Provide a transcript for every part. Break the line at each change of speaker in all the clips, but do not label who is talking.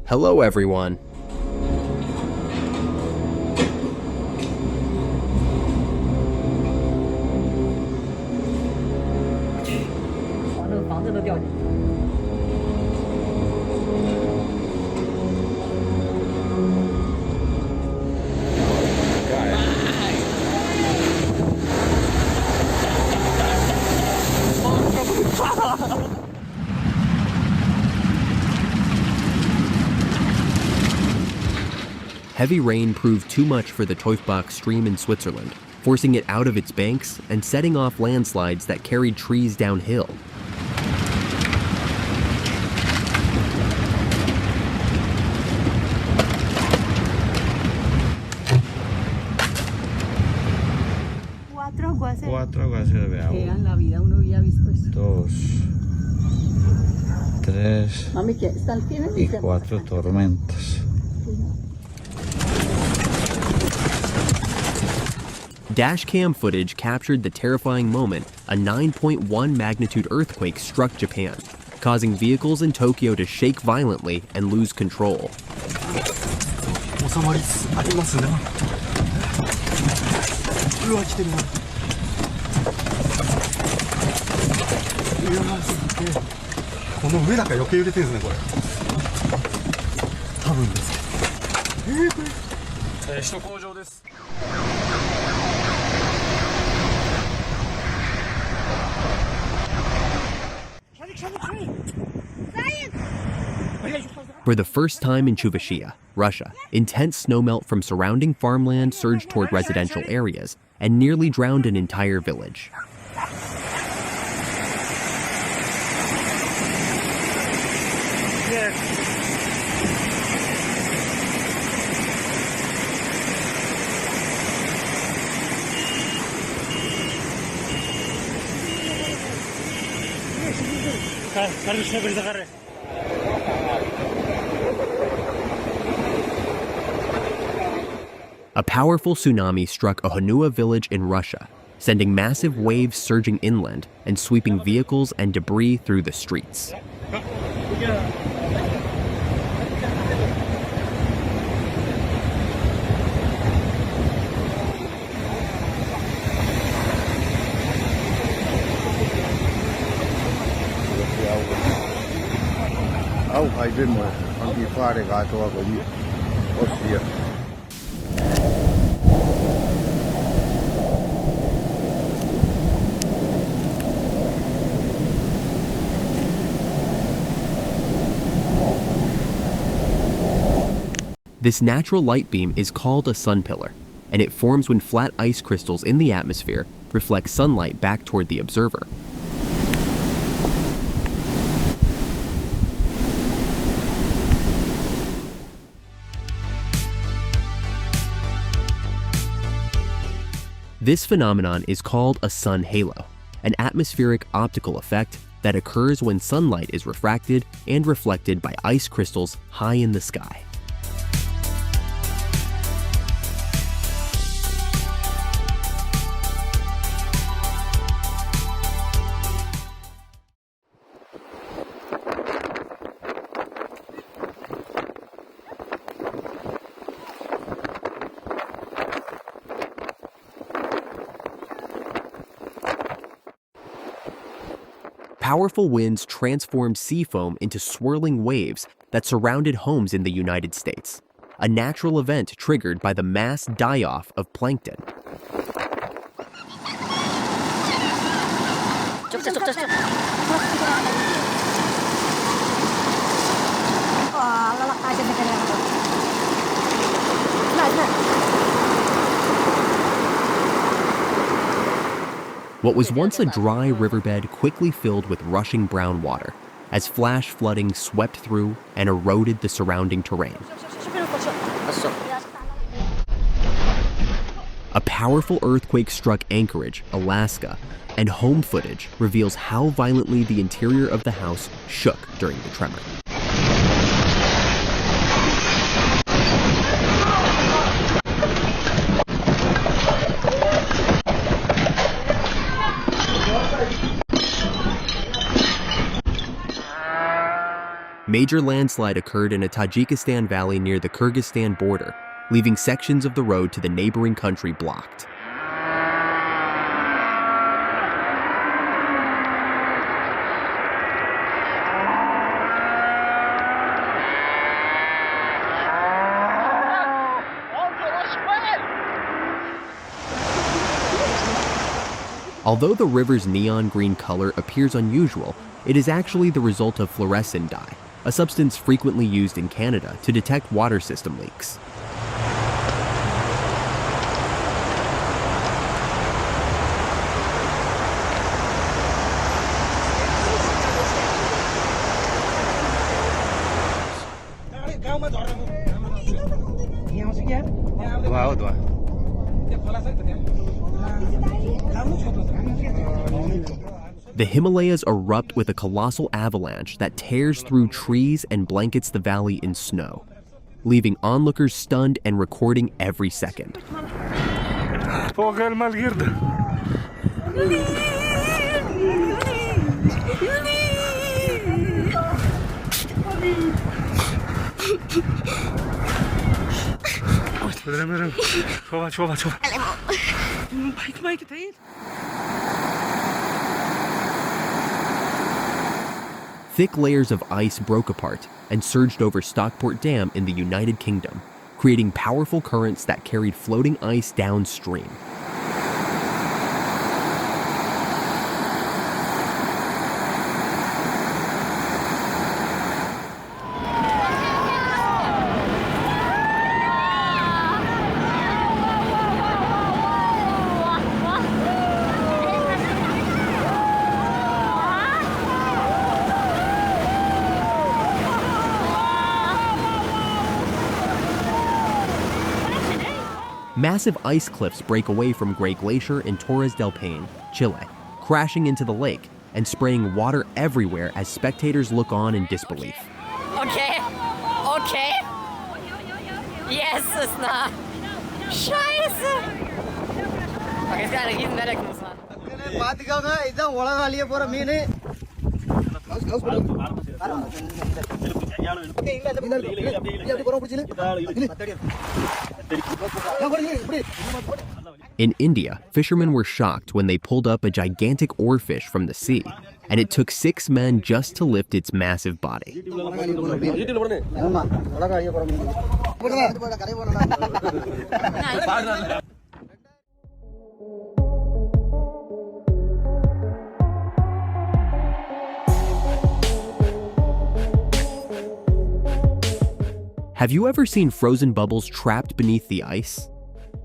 Hello everyone! Heavy rain proved too much for the Teufbach stream in Switzerland, forcing it out of its banks and setting off landslides that carried trees downhill.
Cuatro aguaceros, veamos. En la vida uno había visto eso. 2, 3 y 4 tormentas.
Dashcam footage captured the terrifying moment a 9.1 magnitude earthquake struck Japan, causing vehicles in Tokyo to shake violently and lose control. For the first time in Chuvashia, Russia, intense snowmelt from surrounding farmland surged toward residential areas and nearly drowned an entire village. A powerful tsunami struck a Honua village in Russia, sending massive waves surging inland and sweeping vehicles and debris through the streets. This natural light beam is called a sun pillar, and it forms when flat ice crystals in the atmosphere reflect sunlight back toward the observer. This phenomenon is called a sun halo, an atmospheric optical effect that occurs when sunlight is refracted and reflected by ice crystals high in the sky. Powerful winds transformed sea foam into swirling waves that surrounded homes in the United States, a natural event triggered by the mass die-off of plankton. What was once a dry riverbed quickly filled with rushing brown water as flash flooding swept through and eroded the surrounding terrain. A powerful earthquake struck Anchorage, Alaska, and home footage reveals how violently the interior of the house shook during the tremor. Major landslide occurred in a Tajikistan valley near the Kyrgyzstan border, leaving sections of the road to the neighboring country blocked. Although the river's neon green color appears unusual, it is actually the result of fluorescent dye, a substance frequently used in Canada to detect water system leaks. The Himalayas erupt with a colossal avalanche that tears through trees and blankets the valley in snow, leaving onlookers stunned and recording every second. Thick layers of ice broke apart and surged over Stockport Dam in the United Kingdom, creating powerful currents that carried floating ice downstream. Massive ice cliffs break away from Great Glacier in Torres del Paine, Chile, crashing into the lake and spraying water everywhere as spectators look on in disbelief.
Okay. Yes, it's not. Scheiße. Okay, it's got a riesen Welle.
In India, fishermen were shocked when they pulled up a gigantic oarfish from the sea, and it took 6 men just to lift its massive body. Have you ever seen frozen bubbles trapped beneath the ice?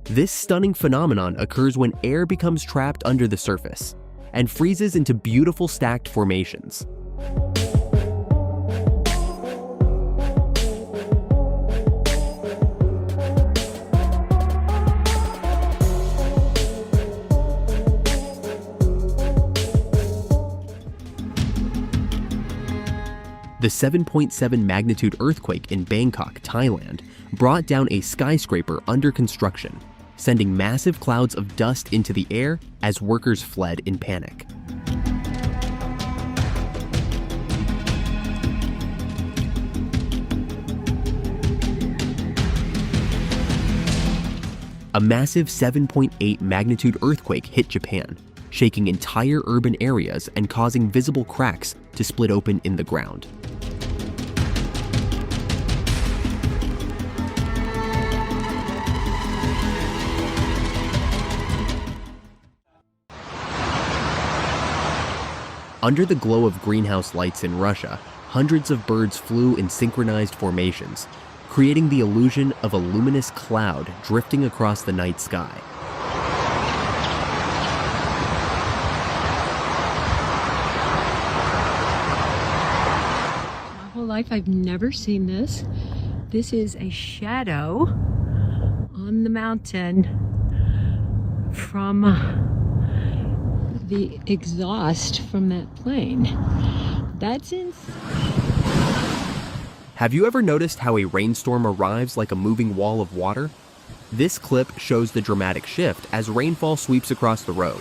This stunning phenomenon occurs when air becomes trapped under the surface and freezes into beautiful stacked formations. The 7.7 magnitude earthquake in Bangkok, Thailand, brought down a skyscraper under construction, sending massive clouds of dust into the air as workers fled in panic. A massive 7.8 magnitude earthquake hit Japan, shaking entire urban areas and causing visible cracks to split open in the ground. Under the glow of greenhouse lights in Russia, hundreds of birds flew in synchronized formations, creating the illusion of a luminous cloud drifting across the night sky.
My whole life I've never seen this. This is a shadow on the mountain from the exhaust from that plane. That's insane.
Have you ever noticed how a rainstorm arrives like a moving wall of water? This clip shows the dramatic shift as rainfall sweeps across the road.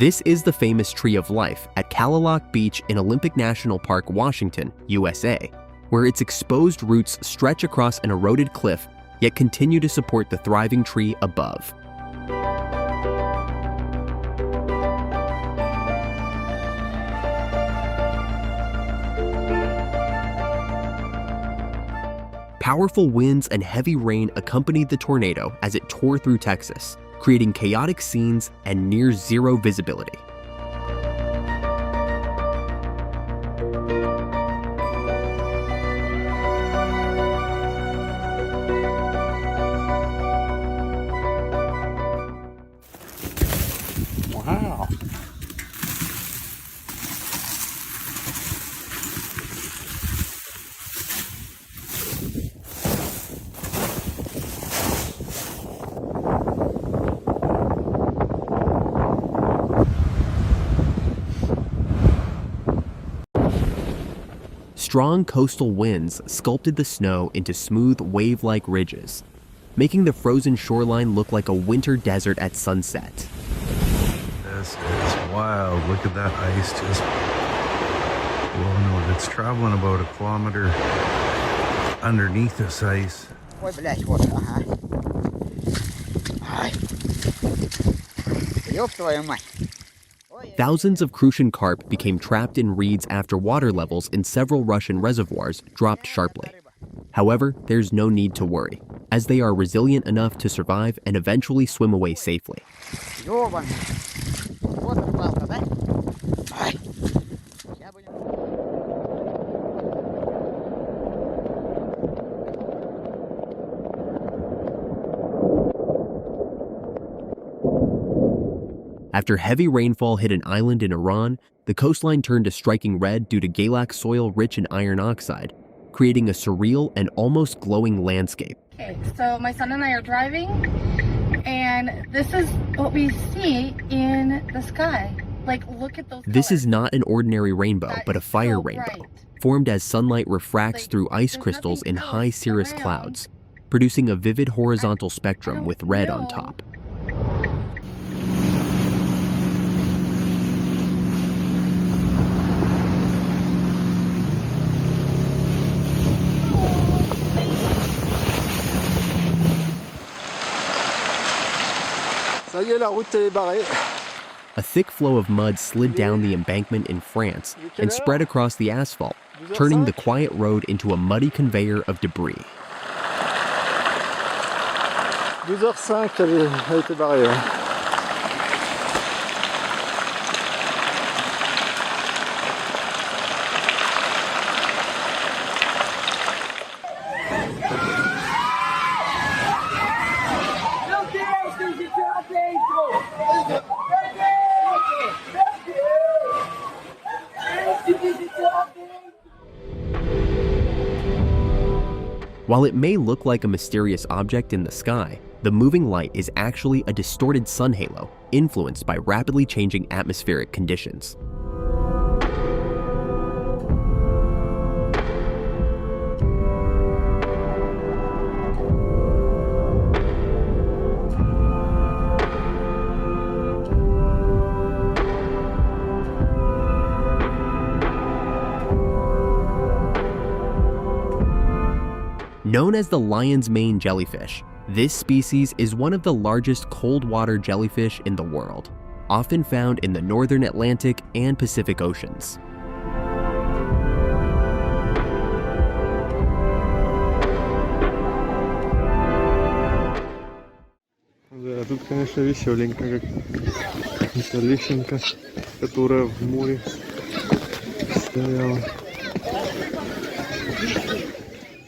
This is the famous Tree of Life at Kalaloch Beach in Olympic National Park, Washington, USA, where its exposed roots stretch across an eroded cliff yet continue to support the thriving tree above. Powerful winds and heavy rain accompanied the tornado as it tore through Texas, creating chaotic scenes and near-zero visibility.
Wow.
Strong coastal winds sculpted the snow into smooth wave-like ridges, making the frozen shoreline look like a winter desert at sunset.
This is wild. Look at that ice just blowing out. It's traveling about 1 kilometer underneath this ice.
Thousands of crucian carp became trapped in reeds after water levels in several Russian reservoirs dropped sharply. However, there's no need to worry, as they are resilient enough to survive and eventually swim away safely. After heavy rainfall hit an island in Iran, the coastline turned a striking red due to Glacial soil rich in iron oxide, creating a surreal and almost glowing landscape.
Okay, so my son and I are driving, and this is what we see in the sky. Like, look at those
This
colors.
is not an ordinary rainbow,
That
but a
is
fire
so
rainbow,
bright.
formed as sunlight refracts
Like,
through ice
there's
crystals in
nothing
high
else
cirrus
around.
clouds, producing a vivid horizontal
I
spectrum
don't
with red on
know.
top. A thick flow of mud slid down the embankment in France and spread across the asphalt, turning the quiet road into a muddy conveyor of debris.
12h05, elle a été barrée.
While it may look like a mysterious object in the sky, the moving light is actually a distorted sun halo influenced by rapidly changing atmospheric conditions. Known as the lion's mane jellyfish, this species is one of the largest cold water jellyfish in the world, often found in the northern Atlantic and Pacific Oceans.
Да, тут, конечно, веселенько, как эта лесенка, которая в море стояла.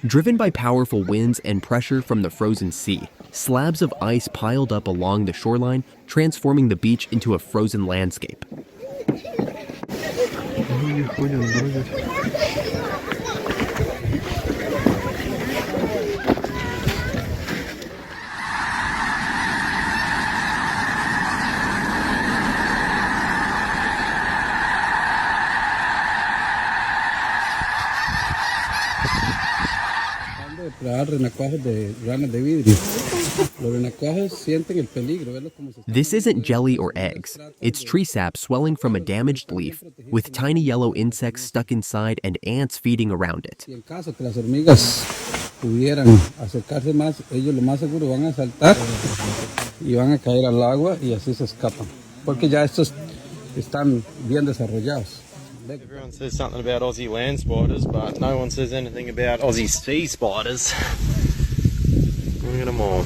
Driven by powerful winds and pressure from the frozen sea, slabs of ice piled up along the shoreline, transforming the beach into a frozen landscape.
Люди ходят, бродят.
Traer renacuajes de ranas de vidrio.
This isn't jelly or eggs. It's tree sap swelling from a damaged leaf, with tiny yellow insects stuck inside and ants feeding around it.
Pudieran acercarse más, ellos lo más seguro van a saltar y van a caer al agua y así se escapan, porque ya estos están bien desarrollados.
Everyone says something about Aussie land spiders, but no one says anything about Aussie sea spiders. Look at them all.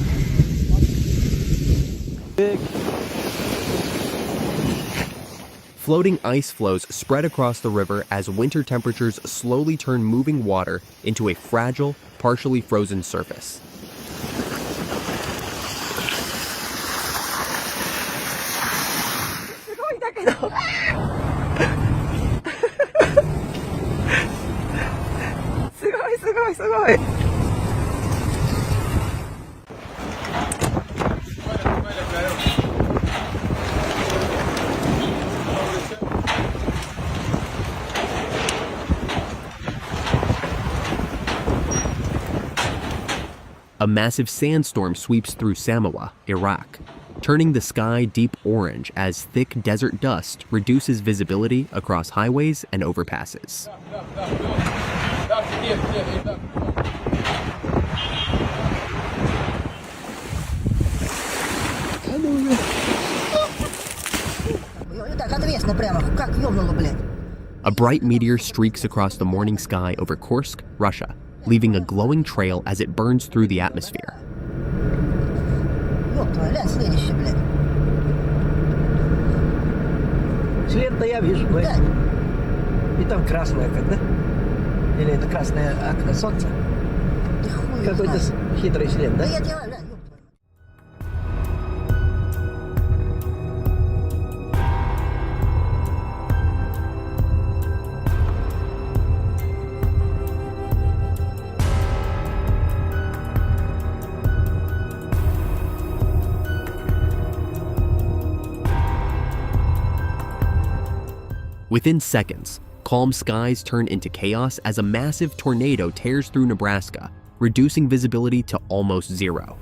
Big.
Floating ice floes spread across the river as winter temperatures slowly turn moving water into a fragile, partially frozen surface. A massive sandstorm sweeps through Samoa, Iraq, turning the sky deep orange as thick desert dust reduces visibility across highways and overpasses. A bright meteor streaks across the morning sky over Kursk, Russia, leaving a glowing trail as it burns through the atmosphere.
Член-то я вижу, и там красное как, да? Или это красное окно солнца? Какой-то хитрый член, да?
Within seconds, calm skies turn into chaos as a massive tornado tears through Nebraska, reducing visibility to almost zero.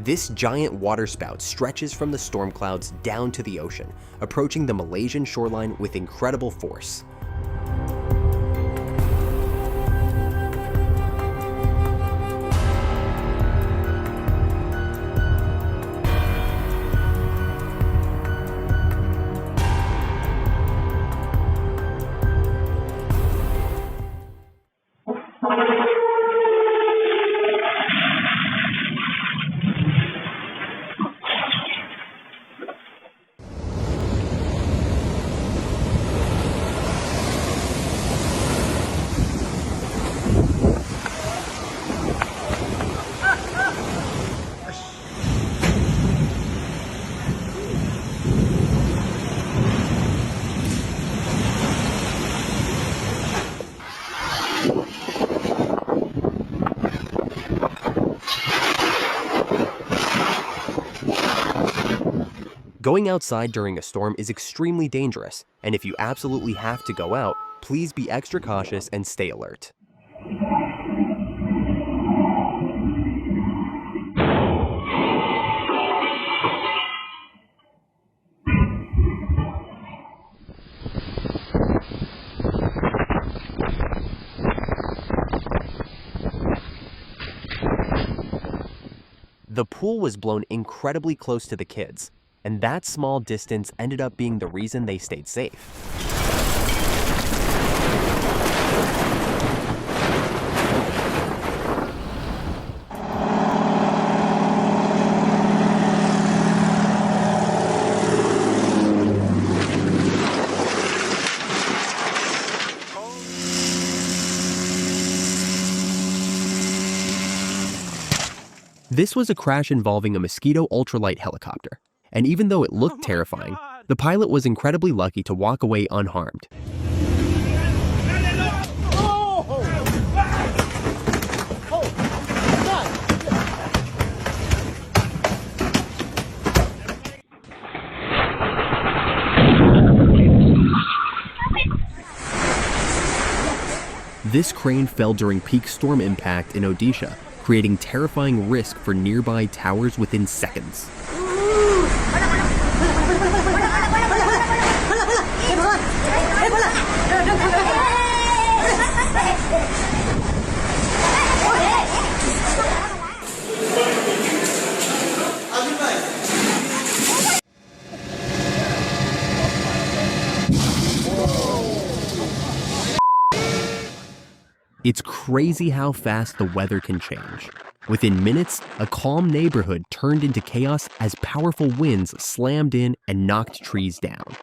This giant waterspout stretches from the storm clouds down to the ocean, approaching the Malaysian shoreline with incredible force. Going outside during a storm is extremely dangerous, and if you absolutely have to go out, please be extra cautious and stay alert. The pool was blown incredibly close to the kids, and that small distance ended up being the reason they stayed safe. This was a crash involving a Mosquito ultralight helicopter. And even though it looked terrifying, The pilot was incredibly lucky to walk away unharmed. This crane fell during peak storm impact in Odisha, creating terrifying risk for nearby towers within seconds. It's crazy how fast the weather can change. Within minutes, a calm neighborhood turned into chaos as powerful winds slammed in and knocked trees down.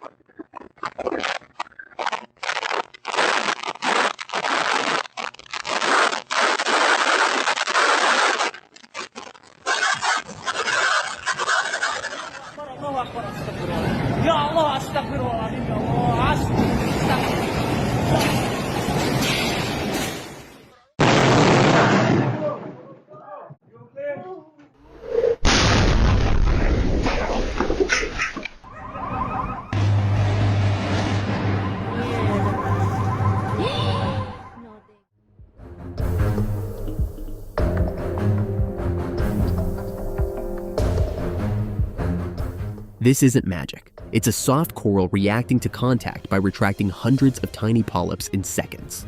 This isn't magic. It's a soft coral reacting to contact by retracting hundreds of tiny polyps in seconds.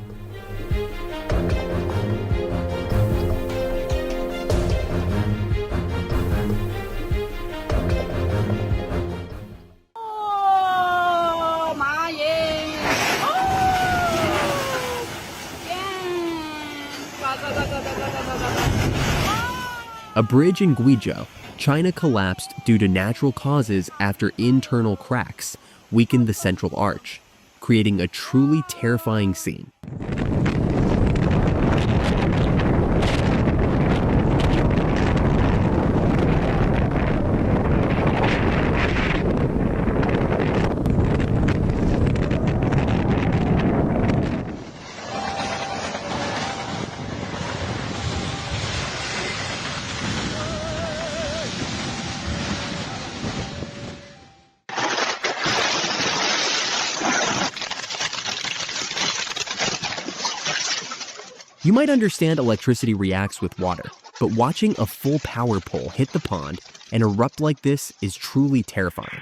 A bridge in Guizhou, China collapsed due to natural causes after internal cracks weakened the central arch, creating a truly terrifying scene. You might understand electricity reacts with water, but watching a full power pole hit the pond and erupt like this is truly terrifying.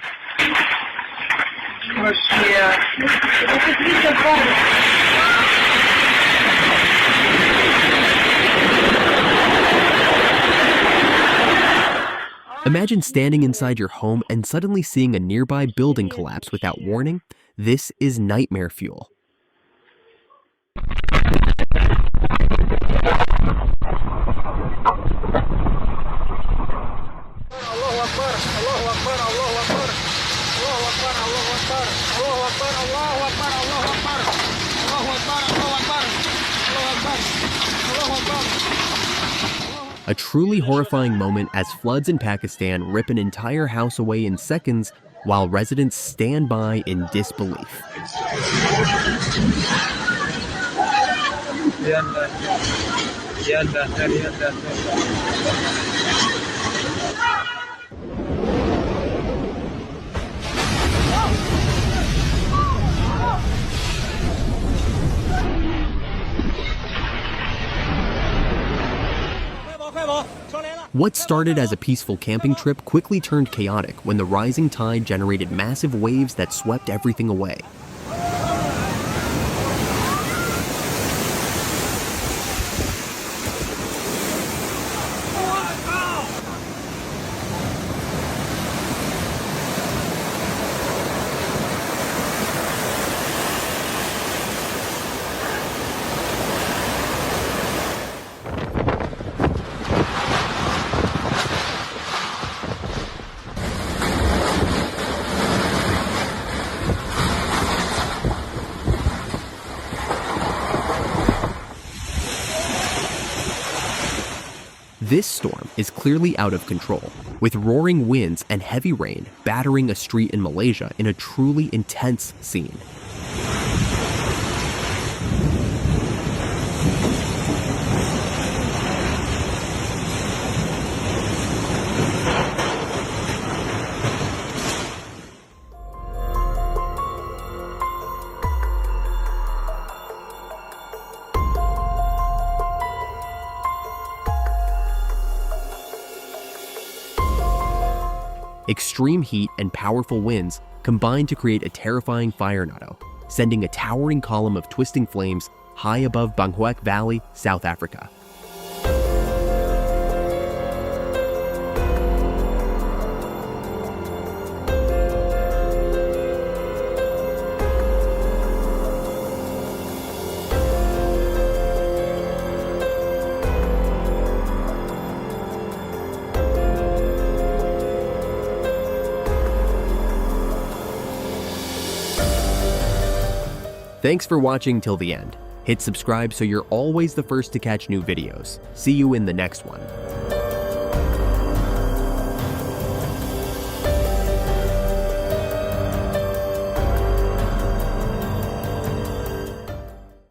Imagine standing inside your home and suddenly seeing a nearby building collapse without warning. This is nightmare fuel. A truly horrifying moment as floods in Pakistan rip an entire house away in seconds while residents stand by in disbelief. What started as a peaceful camping trip quickly turned chaotic when the rising tide generated massive waves that swept everything away. This storm is clearly out of control, with roaring winds and heavy rain battering a street in Malaysia in a truly intense scene. Extreme heat and powerful winds combine to create a terrifying fire nado, sending a towering column of twisting flames high above Banghuek Valley, South Africa. Thanks for watching till the end. Hit subscribe so you're always the first to catch new videos. See you in the next one.